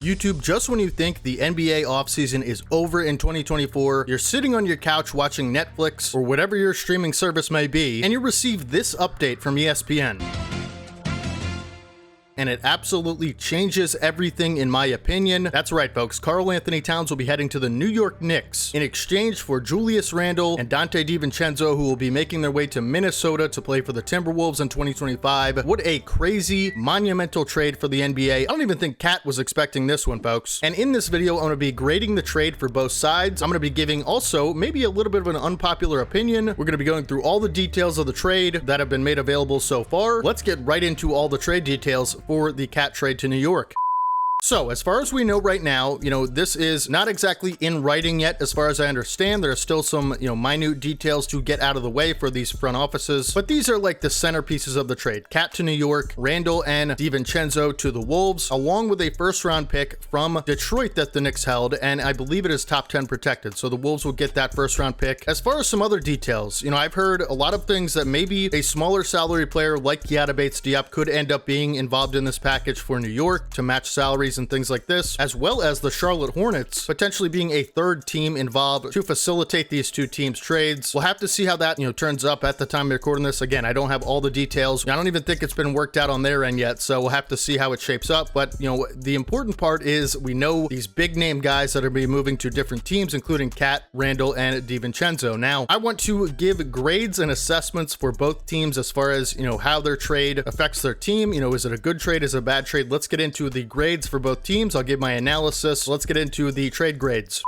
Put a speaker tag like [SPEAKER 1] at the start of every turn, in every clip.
[SPEAKER 1] YouTube, just when you think the NBA offseason is over in 2024, you're sitting on your couch watching Netflix or whatever your streaming service may be, and you receive this update from ESPN. And it absolutely changes everything in my opinion. That's right, folks. Karl-Anthony Towns will be heading to the New York Knicks in exchange for Julius Randle and Donte DiVincenzo, who will be making their way to Minnesota to play for the Timberwolves in 2025. What a crazy, monumental trade for the NBA. I don't even think Kat was expecting this one, folks. And in this video, I'm going to be grading the trade for both sides. I'm going to be giving also maybe a little bit of an unpopular opinion. We're going to be going through all the details of the trade that have been made available so far. Let's get right into all the trade details for the Cat trade to New York. So, as far as we know right now, this is not exactly in writing yet, as far as I understand. There are still some, minute details to get out of the way for these front offices, but these are like the centerpieces of the trade. Cat to New York, Randle and DiVincenzo to the Wolves, along with a first-round pick from Detroit that the Knicks held, and I believe it is top 10 protected, so the Wolves will get that first-round pick. As far as some other details, I've heard a lot of things that maybe a smaller salary player like Keita Bates-Diop could end up being involved in this package for New York to match salaries and things like this, as well as the Charlotte Hornets potentially being a third team involved to facilitate these two teams' trades. We'll have to see how that, turns up at the time of recording this. Again, I don't have all the details. I don't even think it's been worked out on their end yet, so we'll have to see how it shapes up. But, the important part is we know these big name guys that are be moving to different teams, including Cat, Randle, and DiVincenzo. Now, I want to give grades and assessments for both teams as far as, how their trade affects their team. Is it a good trade? Is it a bad trade? Let's get into the grades for both teams. I'll give my analysis. Let's get into the trade grades.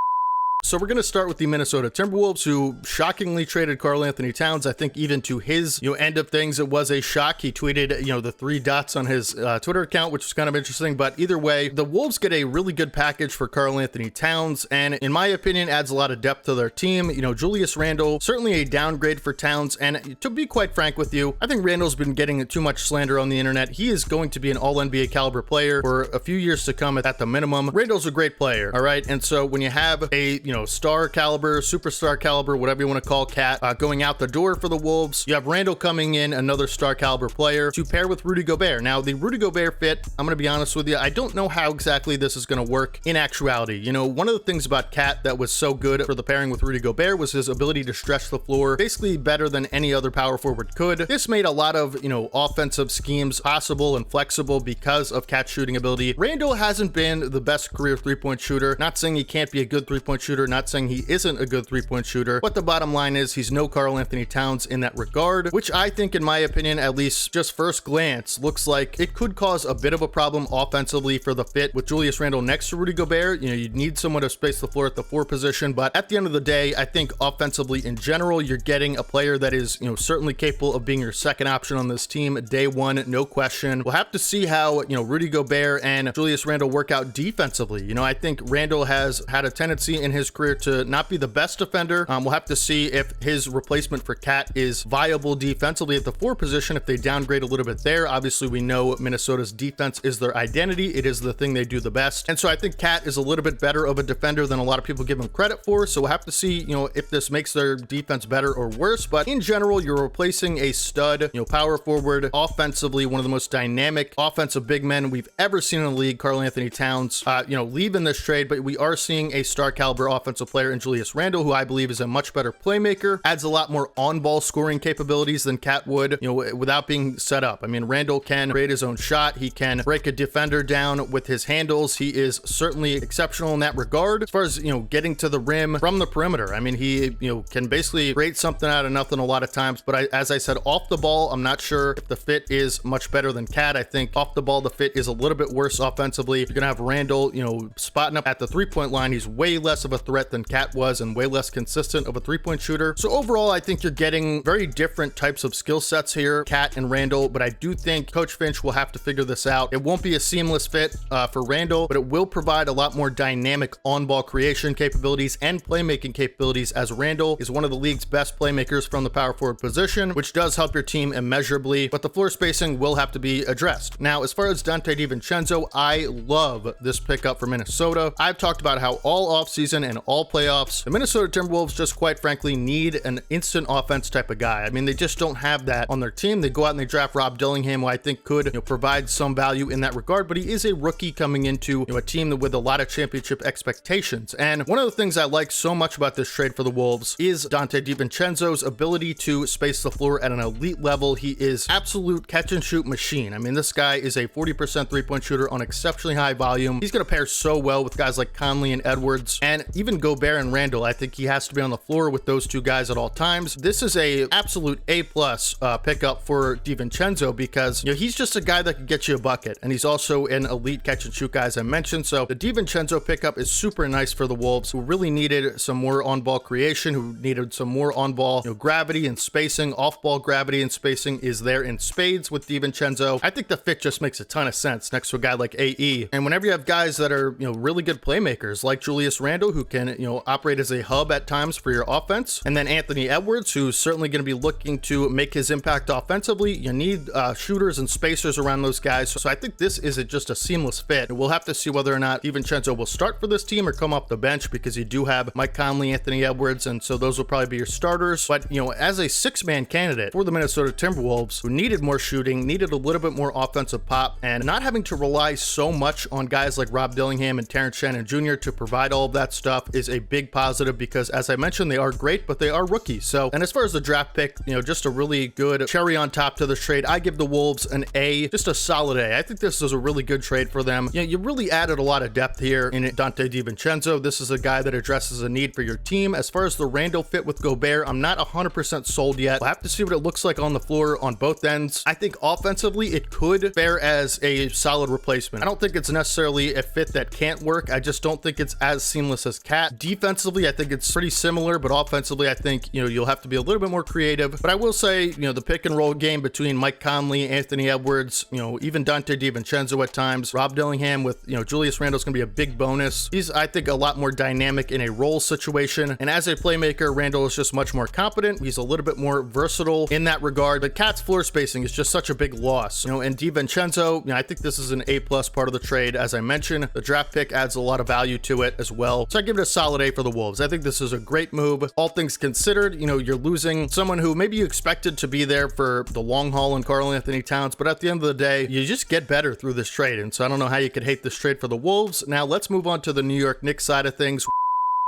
[SPEAKER 1] So we're going to start with the Minnesota Timberwolves, who shockingly traded Karl-Anthony Towns. I think even to his end of things, it was a shock. He tweeted, the 3 dots on his Twitter account, which was kind of interesting. But either way, the Wolves get a really good package for Karl-Anthony Towns, and in my opinion, adds a lot of depth to their team. Julius Randle, certainly a downgrade for Towns. And to be quite frank with you, I think Randle's been getting too much slander on the internet. He is going to be an all-NBA caliber player for a few years to come at the minimum. Randle's a great player, all right? And so when you have a, star caliber, superstar caliber, whatever you want to call Cat, going out the door for the Wolves. You have Randle coming in, another star caliber player, to pair with Rudy Gobert. Now, the Rudy Gobert fit, I'm going to be honest with you, I don't know how exactly this is going to work in actuality. One of the things about Cat that was so good for the pairing with Rudy Gobert was his ability to stretch the floor basically better than any other power forward could. This made a lot of, offensive schemes possible and flexible because of Cat's shooting ability. Randle hasn't been the best career three-point shooter. Not saying he can't be a good three-point shooter, not saying he isn't a good three-point shooter, but the bottom line is he's no Karl-Anthony Towns in that regard, which I think, in my opinion, at least just first glance, looks like it could cause a bit of a problem offensively for the fit with Julius Randle next to Rudy Gobert. You'd need someone to space the floor at the 4 position, but at the end of the day, I think offensively in general, you're getting a player that is, certainly capable of being your second option on this team day one, no question. We'll have to see how, Rudy Gobert and Julius Randle work out defensively. I think Randle has had a tendency in his career to not be the best defender. We'll have to see if his replacement for Cat is viable defensively at the 4 position, if they downgrade a little bit there. Obviously, we know Minnesota's defense is their identity. It is the thing they do the best. And so I think Cat is a little bit better of a defender than a lot of people give him credit for. So we'll have to see, if this makes their defense better or worse. But in general, you're replacing a stud, power forward, offensively, one of the most dynamic offensive big men we've ever seen in the league, Karl-Anthony Towns, leaving this trade, but we are seeing a star caliber offensive player in Julius Randle, who I believe is a much better playmaker, adds a lot more on-ball scoring capabilities than Cat would, without being set up. I mean, Randle can create his own shot. He can break a defender down with his handles. He is certainly exceptional in that regard. As far as, getting to the rim from the perimeter, I mean, he, can basically create something out of nothing a lot of times. But as I said, off the ball, I'm not sure if the fit is much better than Cat. I think off the ball, the fit is a little bit worse offensively. You're going to have Randle, spotting up at the 3-point line. He's way less of a threat than Cat was and way less consistent of a 3-point shooter. So overall, I think you're getting very different types of skill sets here, Cat and Randle, but I do think Coach Finch will have to figure this out. It won't be a seamless fit for Randle, but it will provide a lot more dynamic on-ball creation capabilities and playmaking capabilities, as Randle is one of the league's best playmakers from the power forward position, which does help your team immeasurably, but the floor spacing will have to be addressed. Now, as far as Donte DiVincenzo, I love this pickup for Minnesota. I've talked about how all offseason and all playoffs. The Minnesota Timberwolves just quite frankly need an instant offense type of guy. I mean, they just don't have that on their team. They go out and they draft Rob Dillingham, who I think could provide some value in that regard, but he is a rookie coming into a team with a lot of championship expectations. And one of the things I like so much about this trade for the Wolves is Donte DiVincenzo's ability to space the floor at an elite level. He is absolute catch and shoot machine. I mean, this guy is a 40% three-point shooter on exceptionally high volume. He's going to pair so well with guys like Conley and Edwards, and even Gobert and Randle. I think he has to be on the floor with those two guys at all times. This is a absolute A-plus pickup for DiVincenzo because he's just a guy that can get you a bucket, and he's also an elite catch and shoot guy, as I mentioned. So the DiVincenzo pickup is super nice for the Wolves, who really needed some more on-ball creation, who needed some more on-ball gravity and spacing. Off-ball gravity and spacing is there in spades with DiVincenzo. I think the fit just makes a ton of sense next to a guy like AE. And whenever you have guys that are really good playmakers like Julius Randle, who can operate as a hub at times for your offense, and then Anthony Edwards, who's certainly going to be looking to make his impact offensively, you need shooters and spacers around those guys. So I think this is just a seamless fit. We'll have to see whether or not DiVincenzo will start for this team or come off the bench, because you do have Mike Conley, Anthony Edwards, and so those will probably be your starters. But as a six-man candidate for the Minnesota Timberwolves, who needed more shooting, needed a little bit more offensive pop, and not having to rely so much on guys like Rob Dillingham and Terrence Shannon Jr. to provide all of that stuff, is a big positive, because as I mentioned, they are great, but they are rookies. So, and as far as the draft pick, just a really good cherry on top to this trade. I give the Wolves an A, just a solid A. I think this is a really good trade for them. You really added a lot of depth here in Donte DiVincenzo. This is a guy that addresses a need for your team. As far as the Randle fit with Gobert, I'm not 100% sold yet. We'll have to see what it looks like on the floor on both ends. I think offensively, it could fare as a solid replacement. I don't think it's necessarily a fit that can't work. I just don't think it's as seamless as Cat. Defensively, I think it's pretty similar, but offensively, I think, you'll have to be a little bit more creative. But I will say, the pick and roll game between Mike Conley, Anthony Edwards, even Donte DiVincenzo at times, Rob Dillingham with, Julius Randle's going to be a big bonus. He's, I think, a lot more dynamic in a role situation. And as a playmaker, Randle is just much more competent. He's a little bit more versatile in that regard. But Cat's floor spacing is just such a big loss. And DiVincenzo, I think this is an A-plus part of the trade. As I mentioned, the draft pick adds a lot of value to it as well. So I give it a solid A for the Wolves. I think this is a great move. All things considered, you're losing someone who maybe you expected to be there for the long haul in Karl-Anthony Towns, but at the end of the day, you just get better through this trade. And so I don't know how you could hate this trade for the Wolves. Now let's move on to the New York Knicks side of things.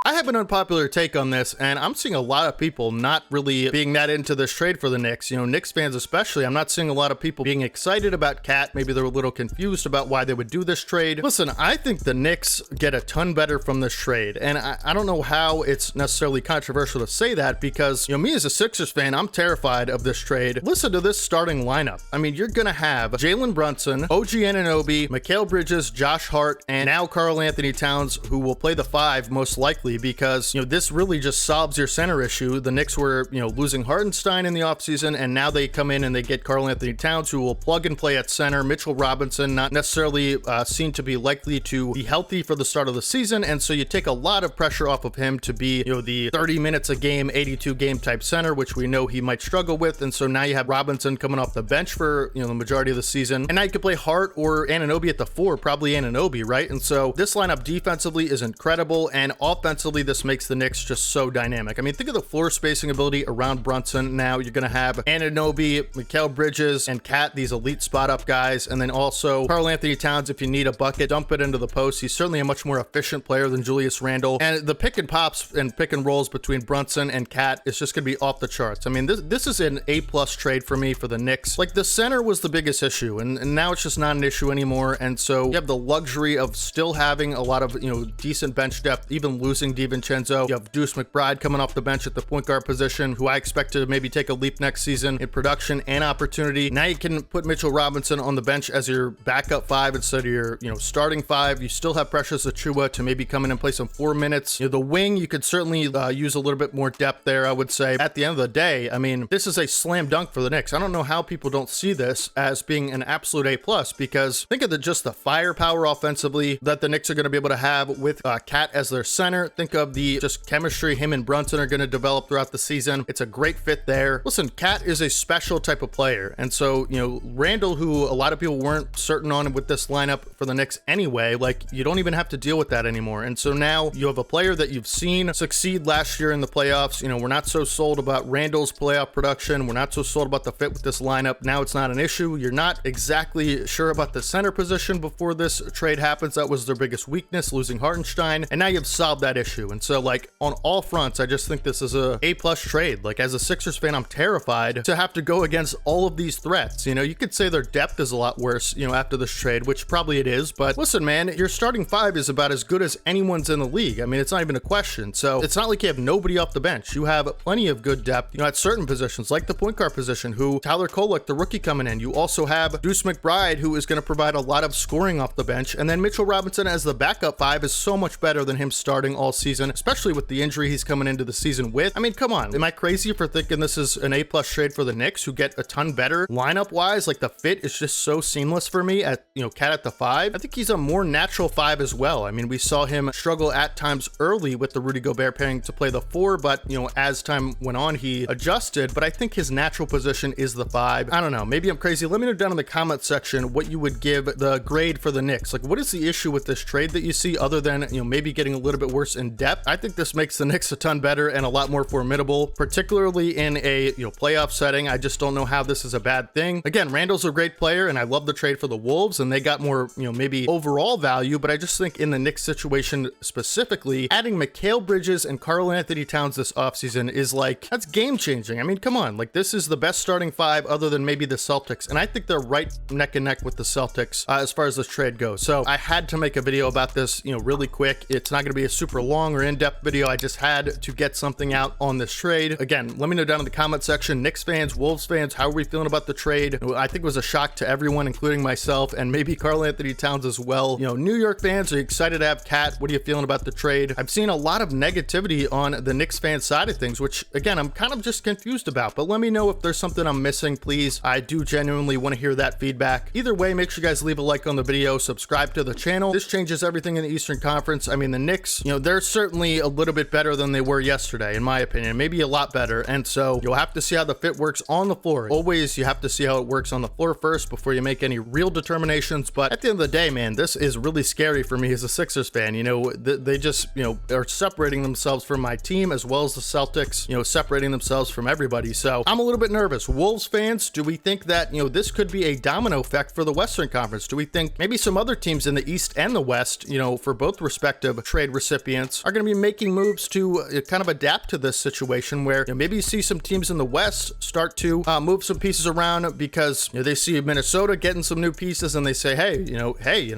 [SPEAKER 1] I have an unpopular take on this, and I'm seeing a lot of people not really being that into this trade for the Knicks. Knicks fans especially, I'm not seeing a lot of people being excited about Cat. Maybe they're a little confused about why they would do this trade. Listen, I think the Knicks get a ton better from this trade, and I don't know how it's necessarily controversial to say that, because, me as a Sixers fan, I'm terrified of this trade. Listen to this starting lineup. I mean, you're going to have Jalen Brunson, OG Anunoby, Mikal Bridges, Josh Hart, and now Karl-Anthony Towns, who will play the 5 most likely, because this really just solves your center issue. The Knicks were losing Hartenstein in the offseason, and now they come in and they get Karl-Anthony Towns, who will plug and play at center. Mitchell Robinson not necessarily seen to be likely to be healthy for the start of the season, and so you take a lot of pressure off of him to be the 30 minutes a game, 82 game type center, which we know he might struggle with. And so now you have Robinson coming off the bench for the majority of the season, and now you can play Hart or Anunoby at the 4, probably Anunoby, right? And so this lineup defensively is incredible, and offensively this makes the Knicks just so dynamic. I mean, think of the floor spacing ability around Brunson. Now you're going to have Anunoby, Mikal Bridges, and Cat, these elite spot up guys, and then also Karl-Anthony Towns. If you need a bucket, dump it into the post. He's certainly a much more efficient player than Julius Randle, and the pick and pops and pick and rolls between Brunson and Cat is just going to be off the charts. I mean, this is an A-plus trade for me for the Knicks. Like, the center was the biggest issue, and now it's just not an issue anymore. And so you have the luxury of still having a lot of decent bench depth, even losing DiVincenzo. You have Deuce McBride coming off the bench at the point guard position, who I expect to maybe take a leap next season in production and opportunity. Now you can put Mitchell Robinson on the bench as your backup 5 instead of your starting 5. You still have Precious Achiuwa to maybe come in and play some 4 minutes. The wing, you could certainly use a little bit more depth there, I would say. At the end of the day, I mean, this is a slam dunk for the Knicks. I don't know how people don't see this as being an absolute A+, because think of just the firepower offensively that the Knicks are going to be able to have with Cat as their center. Think think of the just chemistry him and Brunson are going to develop throughout the season. It's a great fit there. Listen, Cat is a special type of player. And so, you know, Randle, who a lot of people weren't certain on with this lineup for the Knicks anyway, like, you don't even have to deal with that anymore. And so now you have a player that you've seen succeed last year in the playoffs. You know, we're not so sold about Randle's playoff production. We're not so sold about the fit with this lineup. Now it's not an issue. You're not exactly sure about the center position before this trade happens. That was their biggest weakness, losing Hartenstein. And now you've solved that issue. And so, like, on all fronts, I just think this is a A+ trade. Like, as a Sixers fan, I'm terrified to have to go against all of these threats. You know, you could say their depth is a lot worse, you know, after this trade, which probably it is. But listen, man, your starting five is about as good as anyone's in the league. I mean, it's not even a question. So it's not like you have nobody off the bench. You have plenty of good depth, you know, at certain positions, like the point guard position, who Tyler Kolek, the rookie, coming in. You also have Deuce McBride, who is going to provide a lot of scoring off the bench. And then Mitchell Robinson as the backup five is so much better than him starting all season, especially with the injury he's coming into the season with. I mean, come on. Am I crazy for thinking this is an A+ trade for the Knicks, who get a ton better lineup wise? Like, the fit is just so seamless for me at, you know, Cat at the five. I think he's a more natural five as well. I mean, we saw him struggle at times early with the Rudy Gobert pairing to play the four, but, you know, as time went on, he adjusted. But I think his natural position is the five. I don't know. Maybe I'm crazy. Let me know down in the comment section what you would give the grade for the Knicks. Like, what is the issue with this trade that you see other than, you know, maybe getting a little bit worse in depth? I think this makes the Knicks a ton better and a lot more formidable, particularly in a, you know, playoff setting. I just don't know how this is a bad thing. Again, Randle's a great player, and I love the trade for the Wolves, and they got more, you know, maybe overall value, but I just think in the Knicks situation specifically, adding Mikal Bridges and Karl-Anthony Towns this offseason is like, that's game changing. I mean, come on, like, this is the best starting five other than maybe the Celtics, and I think they're right neck and neck with the Celtics as far as this trade goes. So I had to make a video about this, you know, really quick. It's not going to be a super long or in-depth video. I just had to get something out on this trade. Again, let me know down in the comment section, Knicks fans, Wolves fans, how are we feeling about the trade? I think it was a shock to everyone, including myself, and maybe Karl-Anthony Towns as well. You know, New York fans, are you excited to have Cat? What are you feeling about the trade? I've seen a lot of negativity on the Knicks fan side of things, which, again, I'm kind of just confused about, but let me know if there's something I'm missing, please. I do genuinely want to hear that feedback. Either way, make sure you guys leave a like on the video, subscribe to the channel. This changes everything in the Eastern Conference. I mean, the Knicks, you know, they're certainly a little bit better than they were yesterday, in my opinion, maybe a lot better. And so you'll have to see how the fit works on the floor. Always, you have to see how it works on the floor first before you make any real determinations. But at the end of the day, man, this is really scary for me as a Sixers fan. You know, they just, you know, are separating themselves from my team as well as the Celtics, you know, separating themselves from everybody. So I'm a little bit nervous. Wolves fans, do we think that, you know, this could be a domino effect for the Western Conference? Do we think maybe some other teams in the East and the West, you know, for both respective trade recipients, are going to be making moves to kind of adapt to this situation where, you know, maybe you see some teams in the West start to move some pieces around because, you know, they see Minnesota getting some new pieces and they say, hey,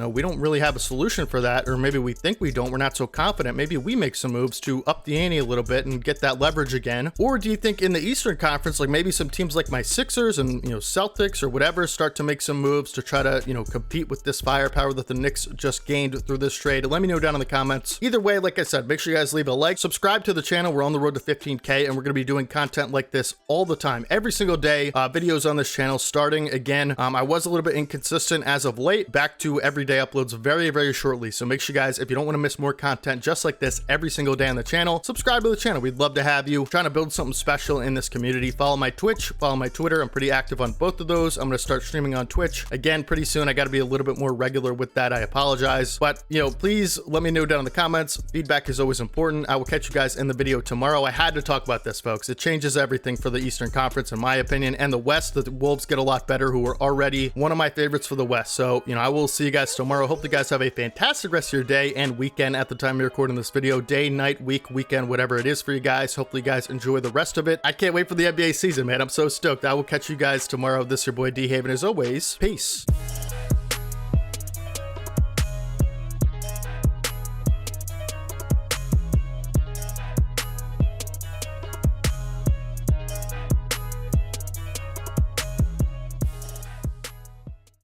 [SPEAKER 1] we don't really have a solution for that, or maybe we think we don't, we're not so confident, maybe we make some moves to up the ante a little bit and get that leverage again? Or do you think in the Eastern Conference, like maybe some teams like my Sixers and, you know, Celtics or whatever start to make some moves to try to, you know, compete with this firepower that the Knicks just gained through this trade? Let me know down in the comments. Either way, like I said, make sure you guys leave a like, subscribe to the channel. We're on the road to 15K, and we're going to be doing content like this all the time, every single day. Videos on this channel starting again. I was a little bit inconsistent as of late, back to everyday uploads very, very shortly. So make sure you guys, if you don't want to miss more content just like this every single day on the channel, subscribe to the channel. We'd love to have you. Trying to build something special in this community. Follow my Twitch, follow my Twitter. I'm pretty active on both of those. I'm going to start streaming on Twitch again pretty soon. I got to be a little bit more regular with that. I apologize, but, you know, please let me know down in the comments. Feedback is always important. I will catch you guys in the video tomorrow. I had to talk about this, folks. It changes everything for the Eastern Conference, in my opinion, and the West. The Wolves get a lot better, who are already one of my favorites for the West. So, you know, I will see you guys tomorrow. Hope you guys have a fantastic rest of your day and weekend at the time you're recording this video. Day, night, week, weekend, whatever it is for you guys. Hopefully you guys enjoy the rest of it. I can't wait for the NBA season, man. I'm so stoked. I will catch you guys tomorrow. This is your boy D-Haven. As always, peace.